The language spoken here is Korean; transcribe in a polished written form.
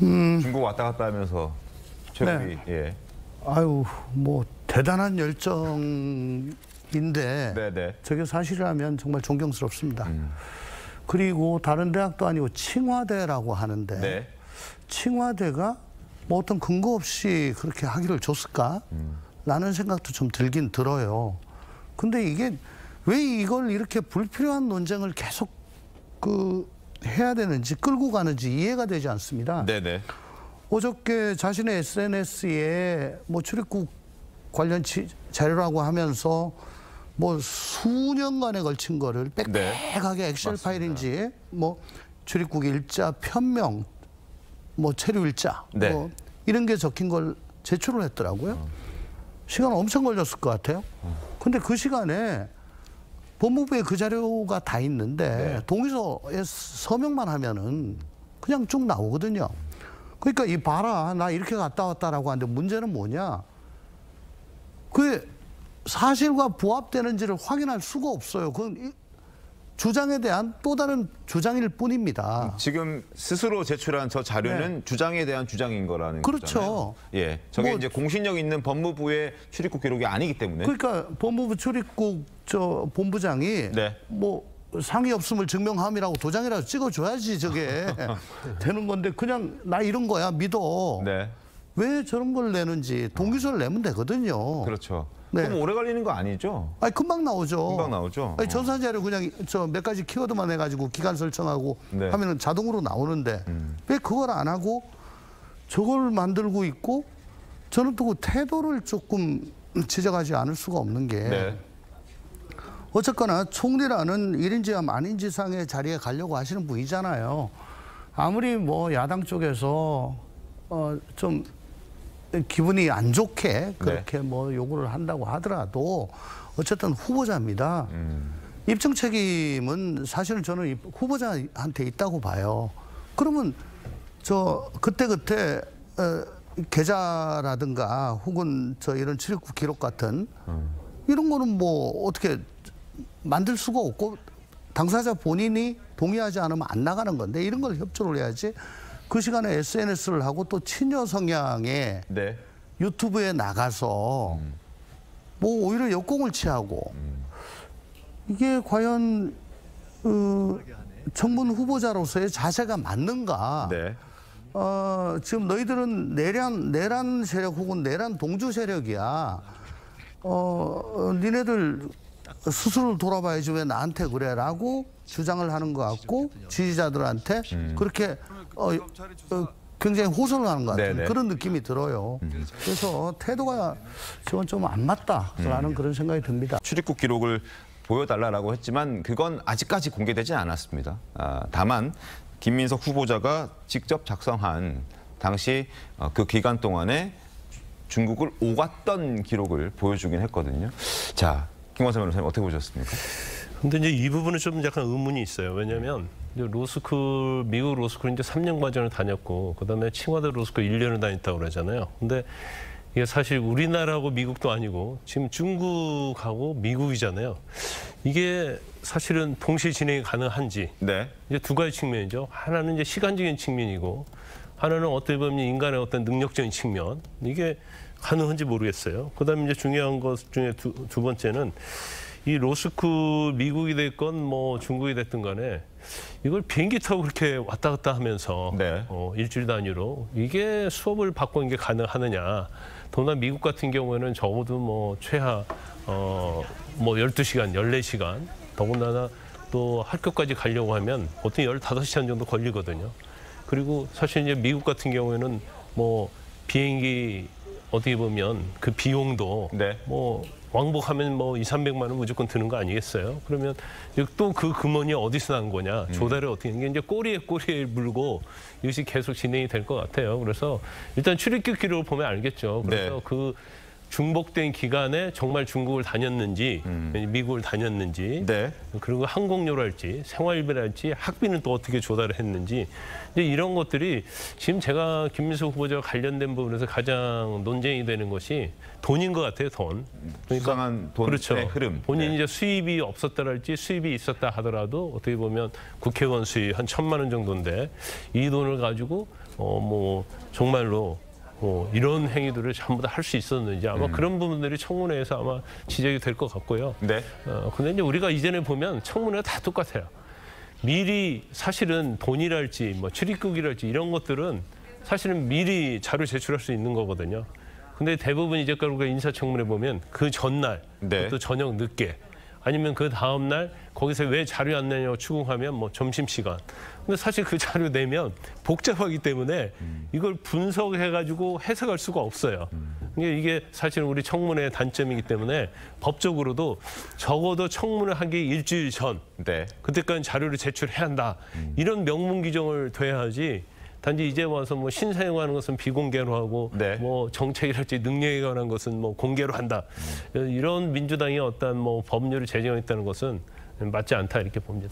중국 왔다 갔다 하면서 최고위. 네. 예. 아유, 뭐 대단한 열정인데 네네. 저게 사실이라면 정말 존경스럽습니다. 그리고 다른 대학도 아니고 칭화대라고 하는데 네. 칭화대가 뭐 어떤 근거 없이 그렇게 학위를 줬을까? 라는 생각도 좀 들긴 들어요. 근데 이게 왜 이걸 이렇게 불필요한 논쟁을 계속 해야 되는지 끌고 가는지 이해가 되지 않습니다. 네네. 어저께 자신의 SNS에 뭐 출입국 관련 자료라고 하면서 뭐 수년간에 걸친 거를 빽빽하게 엑셀 파일인지 뭐 출입국 일자, 편명, 뭐 체류 일자, 네. 뭐 이런 게 적힌 걸 제출을 했더라고요. 시간 엄청 걸렸을 것 같아요. 근데 그 시간에 법무부에 그 자료가 다 있는데 동의서에 서명만 하면은 그냥 쭉 나오거든요. 그러니까 이 봐라, 나 이렇게 갔다 왔다라고 하는데 문제는 뭐냐? 그 사실과 부합되는지를 확인할 수가 없어요. 그건 주장에 대한 또 다른 주장일 뿐입니다. 지금 스스로 제출한 저 자료는 주장에 대한 주장인 거라는 그렇죠. 거잖아요. 예, 저게 뭐, 이제 공신력 있는 법무부의 출입국 기록이 아니기 때문에. 그러니까 법무부 출입국 본부장이 뭐 상의 없음을 증명함이라고 도장이라도 찍어줘야지 저게 되는 건데 그냥 나 이런 거야 믿어. 왜 저런 걸 내는지 동의서를 내면 되거든요. 그렇죠. 네. 그럼 오래 걸리는 거 아니죠? 아니 금방 나오죠. 금방 나오죠. 아니, 전산자료 그냥 저 몇 가지 키워드만 해가지고 기간 설정하고 하면은 자동으로 나오는데 왜 그걸 안 하고 저걸 만들고 있고 저는 또 그 태도를 조금 지적하지 않을 수가 없는 게 어쨌거나 총리라는 1인지와 만인지상의 자리에 가려고 하시는 분이잖아요. 아무리 뭐 야당 쪽에서 좀 기분이 안 좋게 그렇게 뭐 요구를 한다고 하더라도 어쨌든 후보자입니다. 입증 책임은 사실은 저는 후보자한테 있다고 봐요. 그러면 저 그때그때 계좌라든가 혹은 저 이런 출입국 기록 같은 이런 거는 뭐 어떻게 만들 수가 없고 당사자 본인이 동의하지 않으면 안 나가는 건데 이런 걸 협조를 해야지. 그 시간에 SNS를 하고 또 친여 성향의 유튜브에 나가서 뭐 오히려 역공을 취하고 이게 과연 청문 후보자로서의 자세가 맞는가? 지금 너희들은 내란 세력 혹은 내란 동주 세력이야. 니네들 스스로 돌아봐야지 왜 나한테 그래라고 주장을 하는 것 같고 지지자들한테 그렇게 굉장히 호소를 하는 것 같은 그런 느낌이 들어요. 그래서 태도가 저건 좀 안 맞다라는 그런 생각이 듭니다. 출입국 기록을 보여달라고 했지만 그건 아직까지 공개되지 않았습니다. 다만 김민석 후보자가 직접 작성한 당시 그 기간 동안에 중국을 오갔던 기록을 보여주긴 했거든요. 자, 김광석 변호사님 어떻게 보셨습니까? 근데 이제 이 부분은 좀 약간 의문이 있어요. 왜냐하면 로스쿨, 미국 로스쿨 이제 3년 과정을 다녔고 그다음에 칭화대 로스쿨 1년을 다녔다고 그러잖아요. 근데 이게 사실 우리나라하고 미국도 아니고 지금 중국하고 미국이잖아요. 이게 사실은 동시에 진행이 가능한지 이제 두 가지 측면이죠. 하나는 이제 시간적인 측면이고 하나는 어떻게 보면 인간의 어떤 능력적인 측면 이게 가능한지 모르겠어요. 그다음에 이제 중요한 것 중에 두 번째는 이 로스쿨 미국이 됐건 뭐 중국이 됐든 간에 이걸 비행기 타고 그렇게 왔다 갔다 하면서 일주일 단위로 이게 수업을 받고 이게 가능하느냐. 더구나 미국 같은 경우에는 적어도 뭐 최하 뭐 12시간, 14시간 더군다나 또 학교까지 가려고 하면 보통 15시간 정도 걸리거든요. 그리고 사실 이제 미국 같은 경우에는 뭐 비행기 어떻게 보면 그 비용도 뭐 왕복하면 뭐 200~300만 원 무조건 드는 거 아니겠어요? 그러면 또 그 금원이 어디서 난 거냐? 조달을 어떻게 하는 게 이제 꼬리에 물고 이것이 계속 진행이 될 것 같아요. 그래서 일단 출입국 기록을 보면 알겠죠. 그래서 그 중복된 기간에 정말 중국을 다녔는지 미국을 다녔는지 그리고 항공료랄지 생활비랄지 학비는 또 어떻게 조달을 했는지 이제 이런 것들이 지금 제가 김민석 후보자와 관련된 부분에서 가장 논쟁이 되는 것이 돈인 것 같아요. 돈. 그러니까 수상한 돈의 흐름. 본인이 이제 수입이 없었다랄지 수입이 있었다 하더라도 어떻게 보면 국회의원 수입 한 1,000만 원 정도인데 이 돈을 가지고 뭐 정말로 이런 행위들을 전부 다 할 수 있었는지 아마 그런 부분들이 청문회에서 아마 지적이 될 것 같고요. 네. 근데 이제 우리가 이전에 보면 청문회가 다 똑같아요. 미리 사실은 돈이랄지 뭐 출입국이랄지 이런 것들은 사실은 미리 자료 제출할 수 있는 거거든요. 근데 대부분 이제 우리가 인사청문회 보면 그 전날, 네. 또 저녁 늦게 아니면 그 다음 날 거기서 왜 자료 안 내냐고 추궁하면 뭐 점심시간. 근데 사실 그 자료 내면 복잡하기 때문에 이걸 분석해가지고 해석할 수가 없어요. 이게 사실 우리 청문회의 단점이기 때문에 법적으로도 적어도 청문회 하기 일주일 전 네. 그때까지 자료를 제출해야 한다. 이런 명문 규정을 둬야 하지. 단지 이제 와서 뭐 신사용하는 것은 비공개로 하고 네. 뭐 정책이랄지 능력에 관한 것은 뭐 공개로 한다. 이런 민주당이 어떤 뭐 법률을 제정했다는 것은 맞지 않다 이렇게 봅니다.